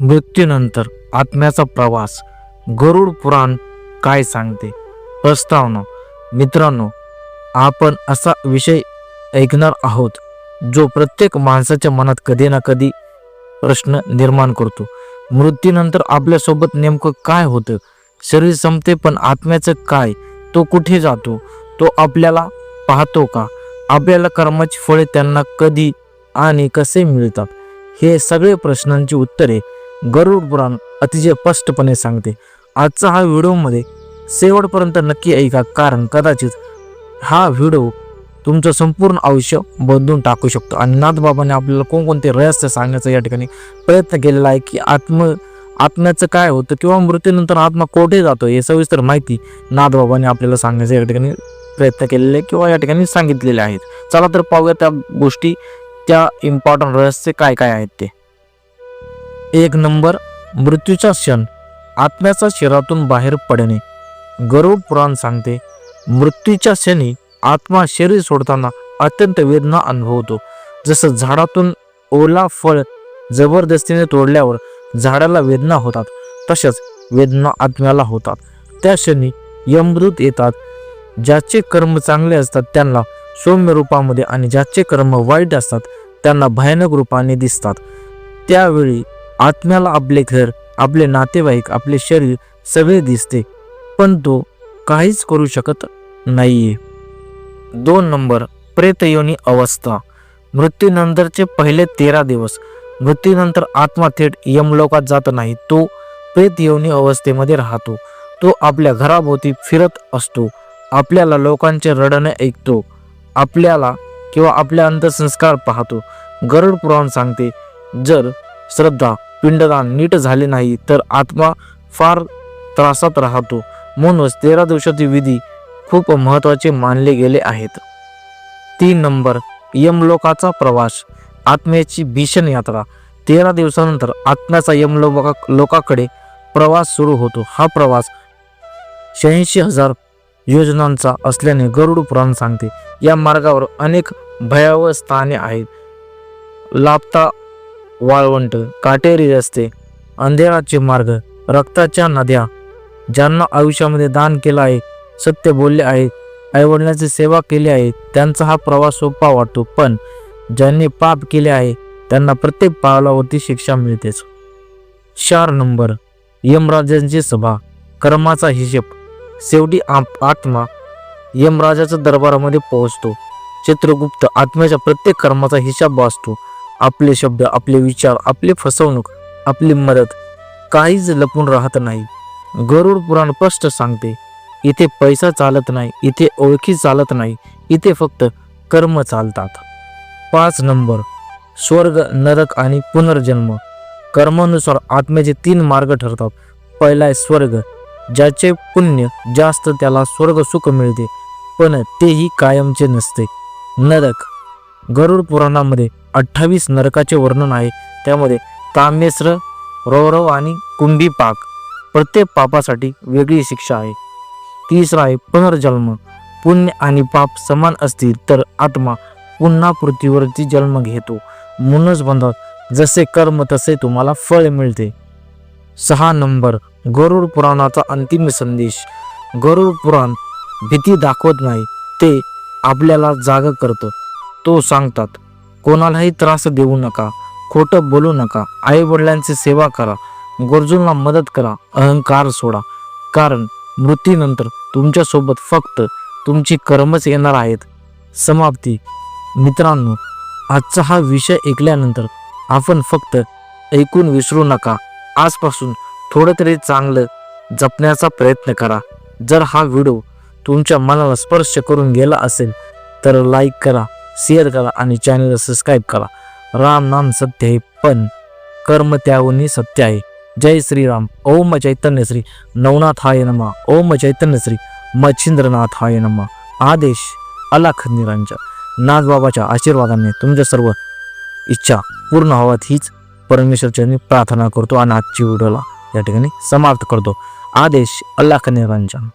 मृत्यूनंतर आत्म्याचा प्रवास गरुड पुराण काय सांगते? प्रस्तावना. मित्रांनो, आपण असा विषय ऐकणार आहोत जो प्रत्येक माणसाच्या मनात कधी ना कधी प्रश्न निर्माण करतो. मृत्यूनंतर आपल्यासोबत नेमकं काय होतं? शरीर संपते पण आत्म्याचं काय? तो कुठे जातो? तो आपल्याला पाहतो का? आपल्याला कर्माची फळे त्यांना कधी आणि कसे मिळतात? हे सगळे प्रश्नांची उत्तरे गरुड पुराण अतिशय स्पष्टपणे सांगते. आजचा हा व्हिडिओमध्ये शेवटपर्यंत नक्की ऐका, कारण कदाचित हा व्हिडिओ तुमचं संपूर्ण आयुष्य बदलून टाकू शकतो. आणि नाथबाबांनी आपल्याला कोणकोणते रहस्य सांगण्याचा या ठिकाणी प्रयत्न केलेला आहे की आत्म्याचं काय होतं किंवा मृत्यूनंतर आत्मा कोठे जातो हे सविस्तर माहिती नाथबाबांनी आपल्याला सांगण्याचा या ठिकाणी प्रयत्न केलेले किंवा या ठिकाणी सांगितलेले आहेत. चला तर पाहूया त्या गोष्टी, त्या इम्पॉर्टंट रहस्य काय काय आहेत ते. 1 नंबर, मृत्यूचा क्षण, आत्म्याचा शरीरातून बाहेर पडणे. गरुड पुराण सांगते, मृत्यूच्या क्षणी आत्मा शरीर सोडताना अत्यंत वेदना अनुभवतो. जसं झाडातून ओला फळ जबरदस्तीने तोडल्यावर झाडाला वेदना होतात, तशाच वेदना आत्म्याला होतात. त्या क्षणी यमदूत येतात. ज्याचे कर्म चांगले असतात त्यांना सौम्य रूपामध्ये आणि ज्याचे कर्म वाईट असतात त्यांना भयानक रूपाने दिसतात. त्यावेळी आत्म्याला आपले घर, आपले नातेवाईक, आपले शरीर सगळे दिसते, पण तो काहीच करू शकत नाहीये. 2 नंबर, प्रेतयोनी अवस्था. मृत्यूनंतरचे पहिले 13 दिवस. मृत्यूनंतर आत्मा थेट यमलोकात जात नाही, तो प्रेतयोनी अवस्थेमध्ये राहतो. तो आपल्या घराभोवती फिरत असतो. आपल्याला लोकांचे रडणे ऐकतो, आपल्याला किंवा आपल्या अंत्यसंस्कार पाहतो. गरुड पुराण सांगते, जर श्रद्धा पिंडदान नीट झाले नाही तर आत्मा फार त्रासात राहतो. म्हणूनच 13 दिवसाचे विधी खूप महत्त्वाचे मानले गेले आहेत. 3 नंबर, यमलोकाचा प्रवास, आत्म्याची भीषण यात्रा. 13 दिवसानंतर आत्म्याचा यमलोकाकडे प्रवास सुरू होतो. हा प्रवास 86,000 योजनांचा असल्याने गरुड पुराण सांगते, या मार्गावर अनेक भयावह स्थाने आहेत. लापता वाळवंट, काटेरी रस्ते, अंधेराचे मार्ग, रक्ताच्या नद्या. ज्यांना आयुष्यामध्ये दान केलं आहे, सत्य बोलले आहे, आईवडिलांची सेवा केली आहे, त्यांचा हा प्रवास सोपा वाटतो. पण ज्यांनी पाप केले आहे त्यांना प्रत्येक पावलावरती शिक्षा मिळतेच. 4 नंबर, यमराजांची सभा, कर्माचा हिशेब. शेवटी आत्मा यमराजाच्या दरबारामध्ये पोहोचतो. चित्रगुप्त आत्म्याच्या प्रत्येक कर्माचा हिसाब वाचतो. आपले शब्द, आपले विचार, आपली फसवणूक, आपली मदत, काहीच लपून राहत नाही. गरुड पुराण स्पष्ट सांगते, इथे पैसा चालत नाही, इथे ओळखी चालत नाही, इथे फक्त कर्म चालतात. 5 नंबर, स्वर्ग, नरक आणि पुनर्जन्म. कर्मानुसार आत्म्याचे 3 मार्ग ठरतात. पहिला आहे स्वर्ग. ज्याचे पुण्य जास्त त्याला स्वर्ग सुख मिळते, पण तेही कायमचे नसते. नरक, गरुड पुराणामध्ये 28 नरकाचे वर्णन आहे. त्यामध्ये कामेश्वर, रौरव आणि कुंभीपाक. प्रत्येक पापासाठी वेगळी शिक्षा आहे. तिसरा आहे पुनर्जन्म. पुण्य आणि पाप समान असतील तर आत्मा पुन्हा पृथ्वीवरती जन्म घेतो. म्हणूनच म्हणतात, जसे कर्म तसे तुम्हाला फळ मिळते. 6 नंबर, गरुड पुराणाचा अंतिम संदेश. गरुड पुराण भीती दाखवत नाही, ते आपल्याला जाग करतं. तो सांगतात, कोणालाही त्रास देऊ नका, खोटं बोलू नका, आई वडिलांची सेवा करा, गरजूंना मदत करा, अहंकार सोडा, कारण मृत्यूनंतर तुमच्यासोबत फक्त तुमची कर्मच येणार आहेत. समाप्ती. मित्रांनो, आजचा हा विषय ऐकल्यानंतर आपण फक्त ऐकून विसरू नका. आजपासून थोडं तरी चांगलं जपण्याचा प्रयत्न करा. जर हा व्हिडिओ तुमच्या मनाला स्पर्श करून गेला असेल तर लाईक करा, शेअर करा आणि चॅनलला सबस्क्राईब करा. राम नाम सत्य आहे, पण कर्म त्याहूनही सत्य आहे. जय श्रीराम. ओम चैतन्य श्री नवनाथाय नमः. ओम चैतन्य श्री मच्छिंद्रनाथाय नमः. आदेश अलख निरंजन. नाथबाबाच्या आशीर्वादाने तुमच्या सर्व इच्छा पूर्ण व्हाव्यात हीच परमेश्वरचरणी प्रार्थना करतो आणि आजची व्हिडिओला या ठिकाणी समाप्त करतो. आदेश अलख निरंजन.